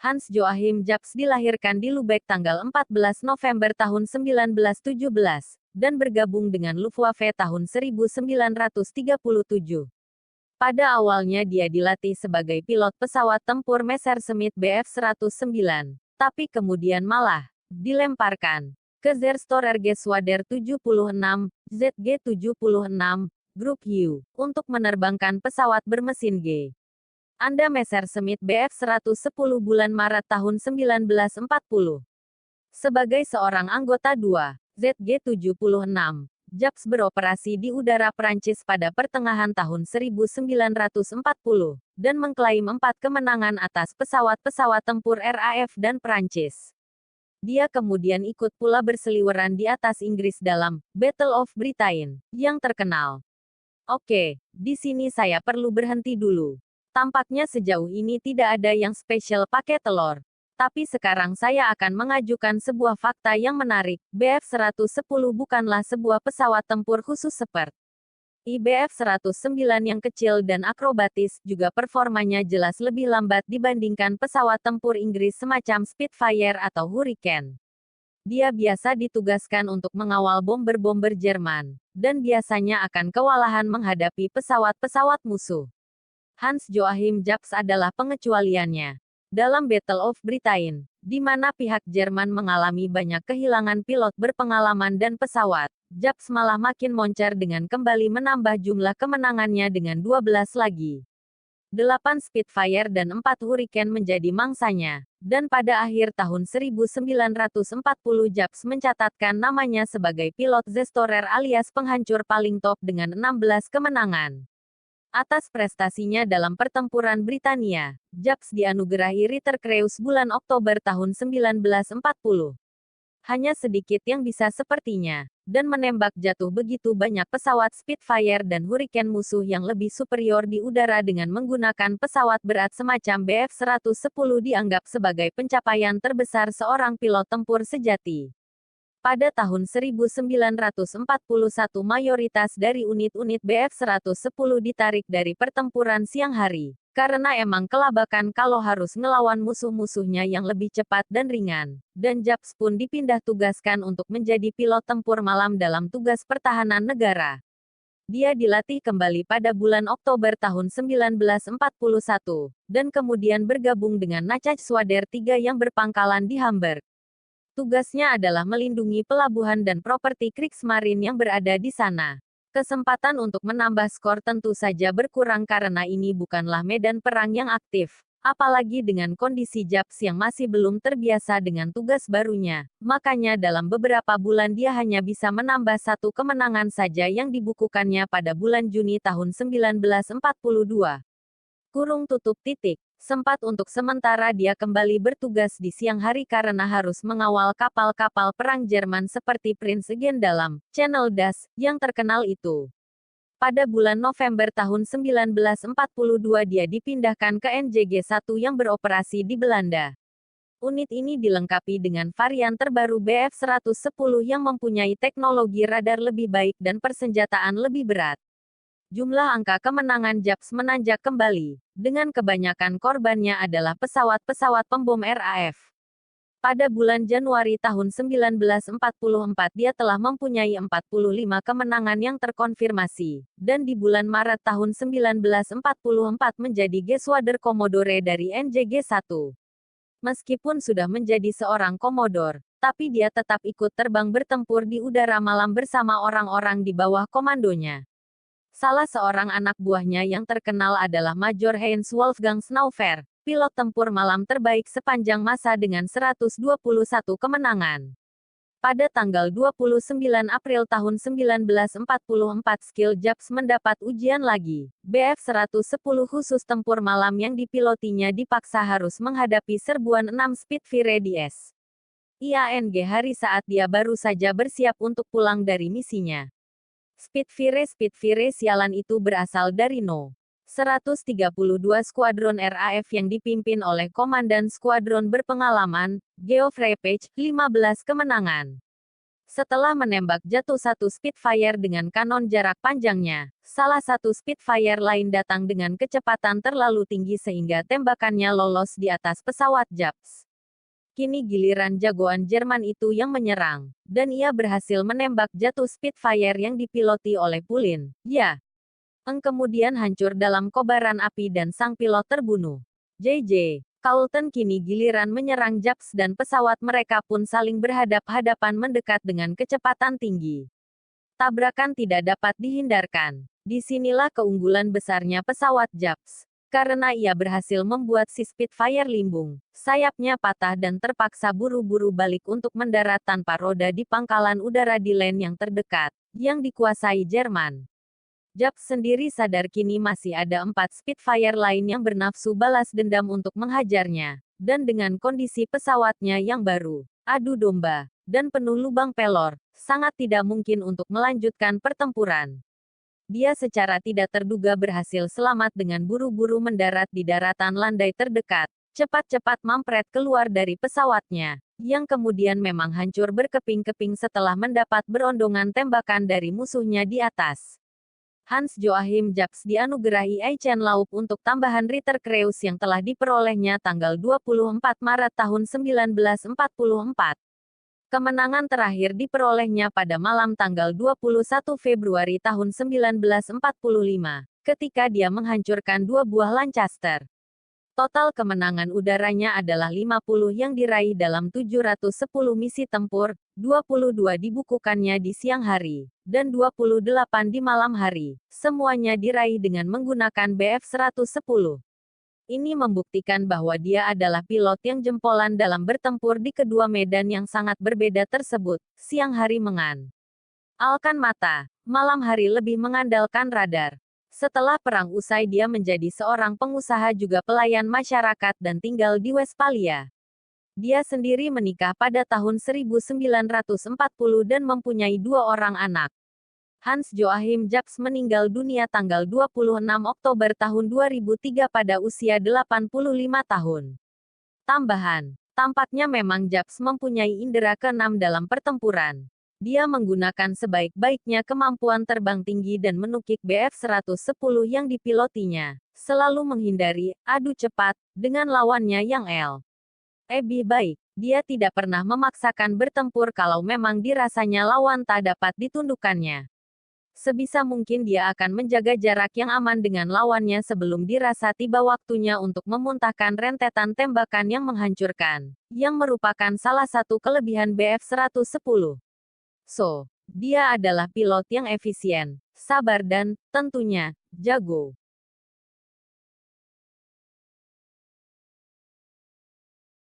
Hans Joachim Japs dilahirkan di Lübeck tanggal 14 November tahun 1917, dan bergabung dengan Luftwaffe tahun 1937. Pada awalnya dia dilatih sebagai pilot pesawat tempur Messerschmitt Bf-109, tapi kemudian malah dilemparkan ke Zerstorergeschwader 76, ZG-76, Grup U, untuk menerbangkan pesawat bermesin G. Anda Messerschmitt Bf-110 bulan Maret tahun 1940. Sebagai seorang anggota 2, ZG-76, Japs beroperasi di udara Prancis pada pertengahan tahun 1940, dan mengklaim 4 kemenangan atas pesawat-pesawat tempur RAF dan Prancis. Dia kemudian ikut pula berseliweran di atas Inggris dalam Battle of Britain, yang terkenal. Oke, di sini saya perlu berhenti dulu. Tampaknya sejauh ini tidak ada yang spesial pakai telur. Tapi sekarang saya akan mengajukan sebuah fakta yang menarik. Bf-110 bukanlah sebuah pesawat tempur khusus seperti IBF-109 yang kecil dan akrobatis, juga performanya jelas lebih lambat dibandingkan pesawat tempur Inggris semacam Spitfire atau Hurricane. Dia biasa ditugaskan untuk mengawal bomber-bomber Jerman, dan biasanya akan kewalahan menghadapi pesawat-pesawat musuh. Hans Joachim Japs adalah pengecualiannya. Dalam Battle of Britain, di mana pihak Jerman mengalami banyak kehilangan pilot berpengalaman dan pesawat, Japs malah makin moncer dengan kembali menambah jumlah kemenangannya dengan 12 lagi. 8 Spitfire dan 4 Hurricane menjadi mangsanya, dan pada akhir tahun 1940 Japs mencatatkan namanya sebagai pilot Zestorer alias penghancur paling top dengan 16 kemenangan. Atas prestasinya dalam pertempuran Britania, Japs dianugerahi Ritter Kreuz bulan Oktober tahun 1940. Hanya sedikit yang bisa sepertinya, dan menembak jatuh begitu banyak pesawat Spitfire dan Hurricane musuh yang lebih superior di udara dengan menggunakan pesawat berat semacam Bf-110 dianggap sebagai pencapaian terbesar seorang pilot tempur sejati. Pada tahun 1941 mayoritas dari unit-unit Bf-110 ditarik dari pertempuran siang hari, karena emang kelabakan kalau harus ngelawan musuh-musuhnya yang lebih cepat dan ringan, dan Japs pun dipindah tugaskan untuk menjadi pilot tempur malam dalam tugas pertahanan negara. Dia dilatih kembali pada bulan Oktober tahun 1941, dan kemudian bergabung dengan Nachschwader 3 yang berpangkalan di Hamburg. Tugasnya adalah melindungi pelabuhan dan properti Kriegsmarine yang berada di sana. Kesempatan untuk menambah skor tentu saja berkurang karena ini bukanlah medan perang yang aktif, apalagi dengan kondisi Japs yang masih belum terbiasa dengan tugas barunya. Makanya dalam beberapa bulan dia hanya bisa menambah 1 kemenangan saja yang dibukukannya pada bulan Juni tahun 1942. Sempat untuk sementara dia kembali bertugas di siang hari karena harus mengawal kapal-kapal perang Jerman seperti Prinz Eugen dalam Channel Das yang terkenal itu. Pada bulan November tahun 1942 dia dipindahkan ke NJG-1 yang beroperasi di Belanda. Unit ini dilengkapi dengan varian terbaru Bf-110 yang mempunyai teknologi radar lebih baik dan persenjataan lebih berat. Jumlah angka kemenangan Japs menanjak kembali, dengan kebanyakan korbannya adalah pesawat-pesawat pembom RAF. Pada bulan Januari tahun 1944 dia telah mempunyai 45 kemenangan yang terkonfirmasi, dan di bulan Maret tahun 1944 menjadi Geschwader Commodore dari NJG-1. Meskipun sudah menjadi seorang komodor, tapi dia tetap ikut terbang bertempur di udara malam bersama orang-orang di bawah komandonya. Salah seorang anak buahnya yang terkenal adalah Major Heinz Wolfgang Schnaufer, pilot tempur malam terbaik sepanjang masa dengan 121 kemenangan. Pada tanggal 29 April tahun 1944 skill Japs mendapat ujian lagi. Bf-110 khusus tempur malam yang dipilotinya dipaksa harus menghadapi serbuan 6 Spitfire DS. IANG hari saat dia baru saja bersiap untuk pulang dari misinya. Spitfire sialan itu berasal dari No. 132 Skuadron RAF yang dipimpin oleh Komandan Skuadron berpengalaman, Geoffrey Page, 15 kemenangan. Setelah menembak jatuh satu Spitfire dengan kanon jarak panjangnya, salah satu Spitfire lain datang dengan kecepatan terlalu tinggi sehingga tembakannya lolos di atas pesawat Japs. Kini giliran jagoan Jerman itu yang menyerang, dan ia berhasil menembak jatuh Spitfire yang dipiloti oleh Pulin. Ya, kemudian hancur dalam kobaran api dan sang pilot terbunuh. JJ. Carlton kini giliran menyerang Japs dan pesawat mereka pun saling berhadap-hadapan mendekat dengan kecepatan tinggi. Tabrakan tidak dapat dihindarkan. Disinilah keunggulan besarnya pesawat Japs. Karena ia berhasil membuat si Spitfire limbung, sayapnya patah dan terpaksa buru-buru balik untuk mendarat tanpa roda di pangkalan udara di lane yang terdekat, yang dikuasai Jerman. Japs sendiri sadar kini masih ada 4 Spitfire lain yang bernafsu balas dendam untuk menghajarnya, dan dengan kondisi pesawatnya yang baru, adu domba, dan penuh lubang pelor, sangat tidak mungkin untuk melanjutkan pertempuran. Dia secara tidak terduga berhasil selamat dengan buru-buru mendarat di daratan landai terdekat, cepat-cepat mampret keluar dari pesawatnya, yang kemudian memang hancur berkeping-keping setelah mendapat berondongan tembakan dari musuhnya di atas. Hans Joachim Japs dianugerahi Aichen Laup untuk tambahan Ritter Kreuz yang telah diperolehnya tanggal 24 Maret tahun 1944. Kemenangan terakhir diperolehnya pada malam tanggal 21 Februari tahun 1945, ketika dia menghancurkan 2 buah Lancaster. Total kemenangan udaranya adalah 50 yang diraih dalam 710 misi tempur, 22 dibukukannya di siang hari, dan 28 di malam hari. Semuanya diraih dengan menggunakan Bf-110. Ini membuktikan bahwa dia adalah pilot yang jempolan dalam bertempur di kedua medan yang sangat berbeda tersebut. Siang hari mengandalkan mata, malam hari lebih mengandalkan radar. Setelah perang usai dia menjadi seorang pengusaha juga pelayan masyarakat dan tinggal di Westphalia. Dia sendiri menikah pada tahun 1940 dan mempunyai 2 orang anak. Hans Joachim Japs meninggal dunia tanggal 26 Oktober tahun 2003 pada usia 85 tahun. Tambahan, tampaknya memang Japs mempunyai indera keenam dalam pertempuran. Dia menggunakan sebaik-baiknya kemampuan terbang tinggi dan menukik Bf-110 yang dipilotinya, selalu menghindari adu cepat dengan lawannya yang lebih baik. Dia tidak pernah memaksakan bertempur kalau memang dirasanya lawan tak dapat ditundukkannya. Sebisa mungkin dia akan menjaga jarak yang aman dengan lawannya sebelum dirasa tiba waktunya untuk memuntahkan rentetan tembakan yang menghancurkan, yang merupakan salah satu kelebihan Bf-110. Dia adalah pilot yang efisien, sabar dan, tentunya, jago.